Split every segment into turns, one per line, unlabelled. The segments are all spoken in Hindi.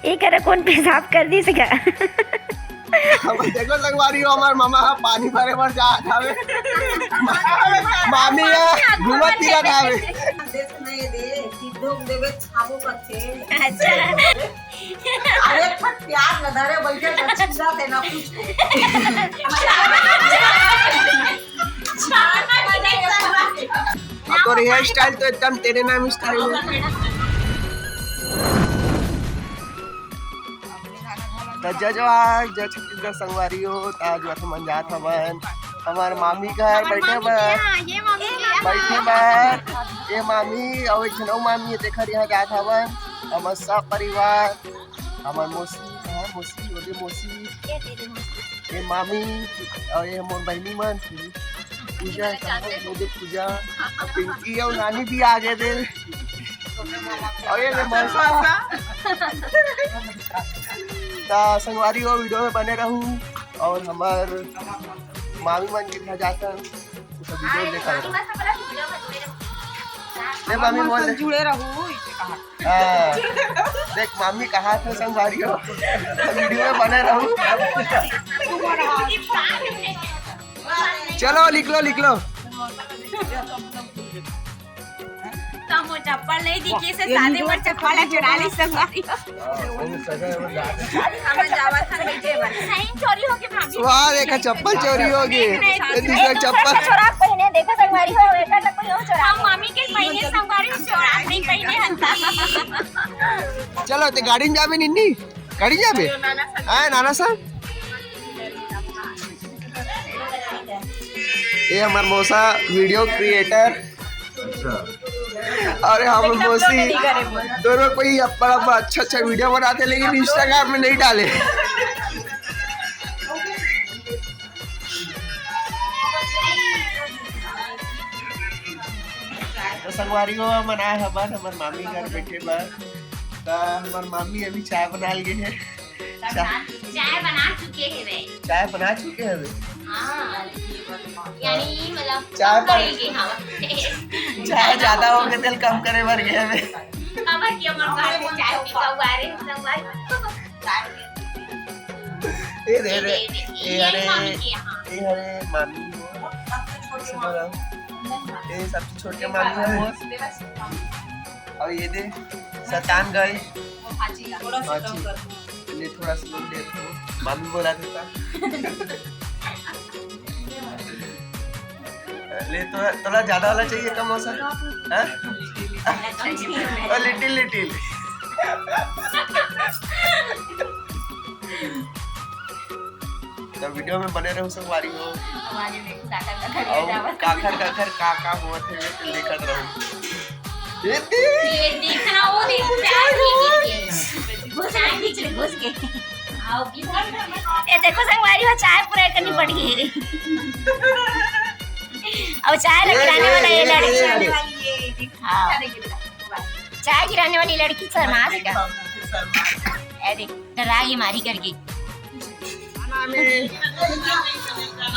ये करे कौन पेशाब कर दी सका
अब देखो संगवारी हो हमार मामा पानी भरे पर जा खावे मामी घूमत फिरत आवे
देश नहीं दे सीधो देवे छाबो करते।
अच्छा
अरे फट प्यार न धरे बैठे बच्चा देना कुछ
तो हेयर स्टाइल तो एकदम तेरे नाम स्टाइल है। तो जजवार जय छत्तीसगढ़ संगवारी हो आज वह मंजात हवन हमार मामी घर बैठे ये मामी और एक जनऊ मामी देखा यहाँ जात हवन हमार सब परिवार हमार मौसी ये मामी और ये मोर बहनी मन पूजा पूजा पिंकी और नानी भी आ गए थे और ये मौसा संगवारी हो वीडियो में बने रहूं और हमार मामी मन के घर जाकर वीडियो देखा ले मामी बोल
जुड़े रहूं
देख मामी कहा था संगवारी हो वीडियो में बने रहूं। चलो लिख लो
वो चप्पल नहीं दिखी से शादी पर चप्पल चुरा ली संगवारी चोरी होगी भाभी
वाह देखा चप्पल चोरी होगी दूसरा चप्पल
चोरा पहने देखो संगवारी हो एक ना कोई और चोरा मम्मी के पहने संगवारी चोरा नहीं पहने हंता
चलो ते गाड़ी में जाबे निन्नी गाड़ी जाबे हां नाना साहब ये हमार मौसा वीडियो क्रिएटर अरे हम मौसी दोनों कोई बड़ा अच्छा वीडियो बनाते लेकिन इंस्टाग्राम में नहीं डाले। तो संगवारी हो मना हमार मामी घर बैठे बा हमार मामी अभी चाय बना लिए है
चाय बना चुके हैं वे यानी मतलब
चाय ज्यादा हो गया तेल कम करे भर गया मैं
खबर की हमर घर में चाय पी का उगारे संगवारी
ये अरे मामी ये सबसे छोटे मामी है और ये दे सतान गए थोड़ा स्लो दे मामी बोला देता ले तो थोड़ा ज्यादा वाला चाहिए कम मौसा लिटिल तो वीडियो में बने रहो संगवारी हो काखर काका हुआ थे लेकर रहो ये
देखना वो घुस के ये देखो संगवारी हो चाय पूरा करनी पड़ गई अब चाय गिराने वाला ये लड़की चाय गिराने वाली लड़की शर्मा देगा डराई मारी करके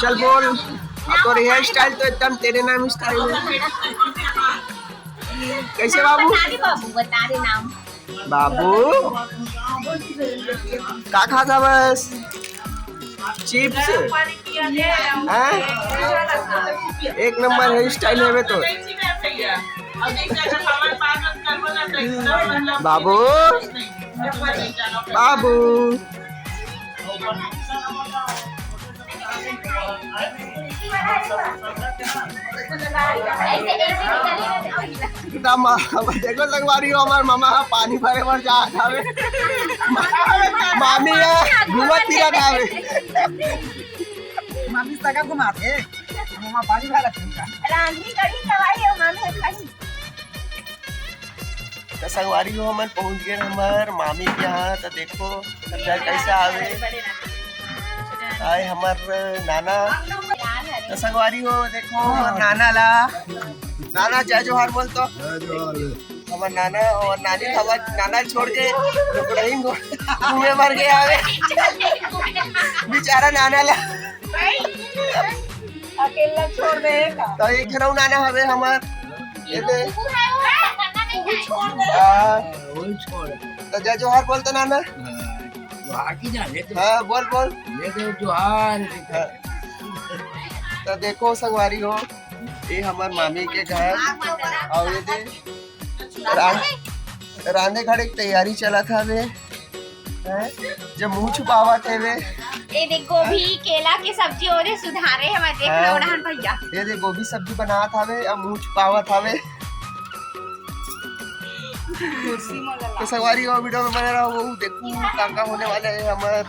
चल बोल तो हेयर स्टाइल तो एकदम तेरे नाम स्टाइल है। कैसे बाबू
बता दे नाम
बाबू का खाता बस चिप्स एक नंबर हेयर स्टाइल है तो बाबू देखो संगवारी हो हमार मामा पानी भरे पर जा खावे मामी घूमत फिरत आवे
मामी सगा घुमाते मामा पानी भरा का
रांधी कड़ी दवाई है मामी खाई
तो संगवारी हो हम पहुंच गए हमार मामी के यहाँ तो देखो घर कैसा आवे आए हमार नाना तो संगवारी हो देखो नाना जय जोहार बोल तो हमार नाना और नानी खबर नाना छोड़ के घूमे मर गए आवे बेचारा नाना ला
अकेला छोड़ देगा
तो एक घरऊ नाना हवे हमार ये दे
छोड़ दे
वही छोड़ तो जय जोहार बोलते नाना।
जोहार की जान ले
हाँ बोल बोल।
जोहार।
तो देखो संगवारी हो, ये हमार मामी के घर और ये दे रांधे खड़े की तैयारी चला था वे जब मुंह छुपावा थे वे।
ये देख गोभी केला के सब्जी और सुधारे हमारे देख
हाँ।
रौड़ान भैया।
ये देख गोभी सब्जी बना था वे अब मुंह छुपावा था वे। तो संगवारी हो वीडियो में बने रहो, वो देखो काका होने वाले हैं हमारे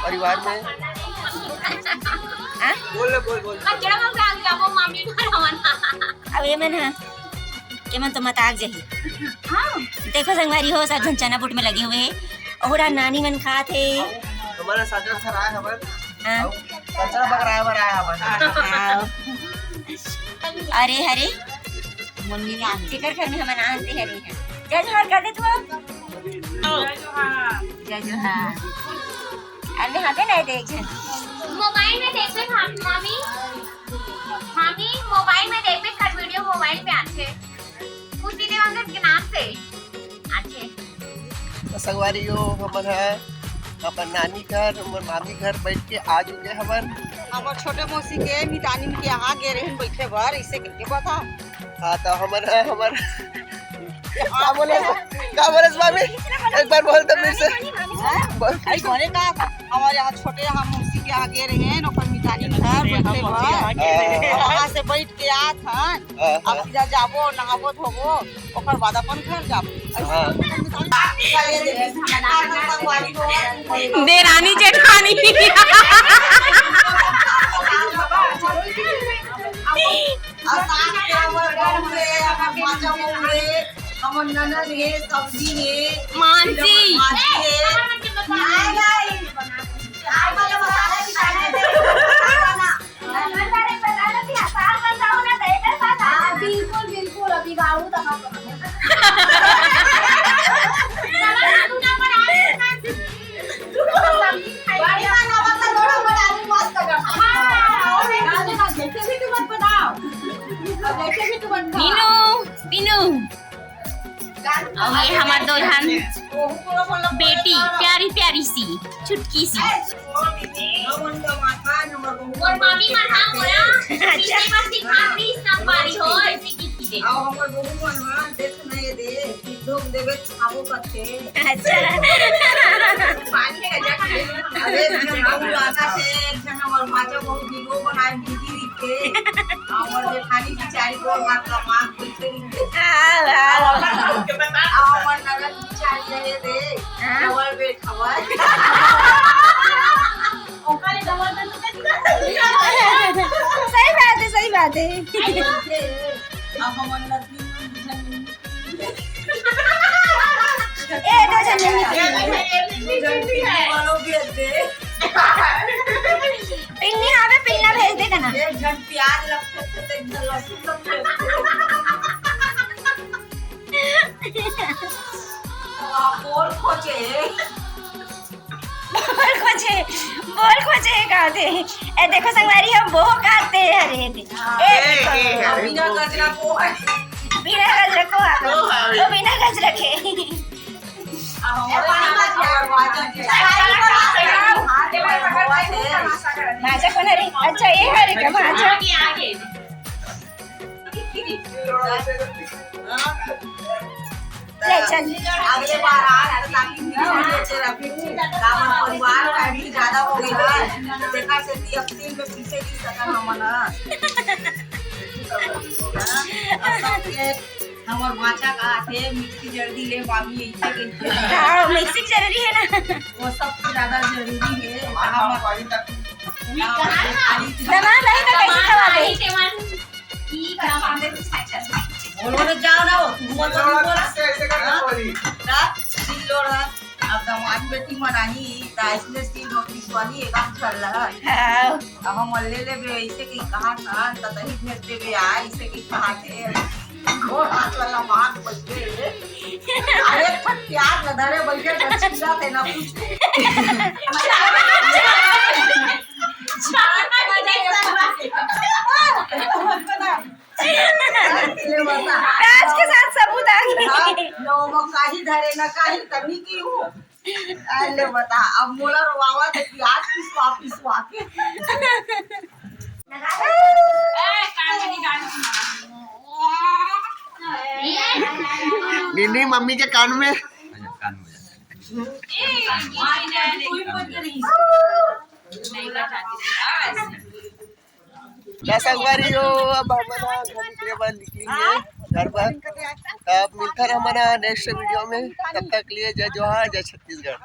परिवार में। बोल बोल बोल।
अब ये मन तो मत आग जही। देखो संगवारी हो सब जन चना बुट में लगे हुए हैं और नानी मन खाते
हमारा सागर सर आया हमारा कचरा बकराया बराया हमारा।
अरे हरे जिक्र करने हम आते हरे हैं। जय जोहार कर दे तू अब। जय जोहार। अरे हाँ ना देख
मोबाइल में देख ले मामी मामी मोबाइल में देख ले कर वीडियो मोबाइल पे आछे खुशी देवांगन के नाम से आछे।
संगवारी हो हमारा अपन नानी घर हमार मामी घर बैठ के आ चुके
हमार छोटे मौसी के मितानी के यहाँ गे रहे बैठे भर इसे के बता।
हाँ तो हमारा क्या बोले मामी एक बार बोल तो फिर से बोल।
बोले का हमारे यहाँ छोटे यहाँ मौसी के यहाँ गे रहे हैं ओकर मितानी घर बैठे भर वहाँ से बैठ के आत हन अब सीधा जाबो नहाबो धोबो ओकर बाद अपन घर जाबो।
देरानी जेठानी
हमर ननद है सब्जी है
मानसी
बिल्कुल बिल्कुल अभी गाऊ
मीनू मीनू और ये हमार दो जन बेटी प्यारी प्यारी सी छुटकी सी।
और मामी मना बोला इसके पास दिखाती सब बारी हो ऐसे की दे
आओ हमर बहू मन हां देख नहीं दे धोक देबे खाबो करते।
अच्छा
पानी के जाके अरे हम आना से हमर माचा बहुत वीडियो बनाए दीदी के हमर जेठानी बिचारी को हाथ का मां बैठे हमर नगद बिचारी रहे दे डबल बेड खबर
ओकाले डबल बेड
सही बात है।
अब हमर नदी
ए दो जन
वालों भेज दे
पिन्नी आवे पिन्ना भेज दे ना।
एक घंट प्याज लगते एक घंट लहसुन लगते और खोजे
बोल खोजे कहते ए देखो संगवारी हम वो कहते हरे ए
बिना गजरा को
बिना गजरा को तो बिना गजरा के भाजा कौन हरी। अच्छा ये हरे का भाजा ले चल
अगले बार आ ताकि नीचे रखी दामन परिवार का भी ज्यादा हो गई है देखा से 30 में पीछे की सकन हमना हमर माचा का थे मिक्सी जल्दी ले मामी ऐसे के
हां मिक्सी जरूरी है ना
वो सबसे ज्यादा जरूरी है। हमर
दमा नहीं तो कैसे खवा दे
की करा पाते
बोलो ना जाओ ना वो तो बोल
ऐसे करके बोली
ना सिलोड़ अब दामाद बेटी मनाही ता इसमें स्टील रोटी स्वानी एक काम चल रहा है।
हां
अब हम ले ले ऐसे की कहां था ततही भेज देबे आ ऐसे की कहां थे घोड़ हाथ वाला मार बचे अरे पर प्याज लदारे बैठे बच्चा थे ना कुछ
प्याज के साथ सबूत
नो काही धरे न काही तभी की हूँ अरे बता अब मोला रोवावा तो प्याज पिसवा के
निन्नी मम्मी के कान में संगवारी हो अब हमारा घर के बाद निकलेंगे घर पर तब मिलता है हमारा नेक्स्ट वीडियो में। तब तक लिए जय जोहार जय छत्तीसगढ़।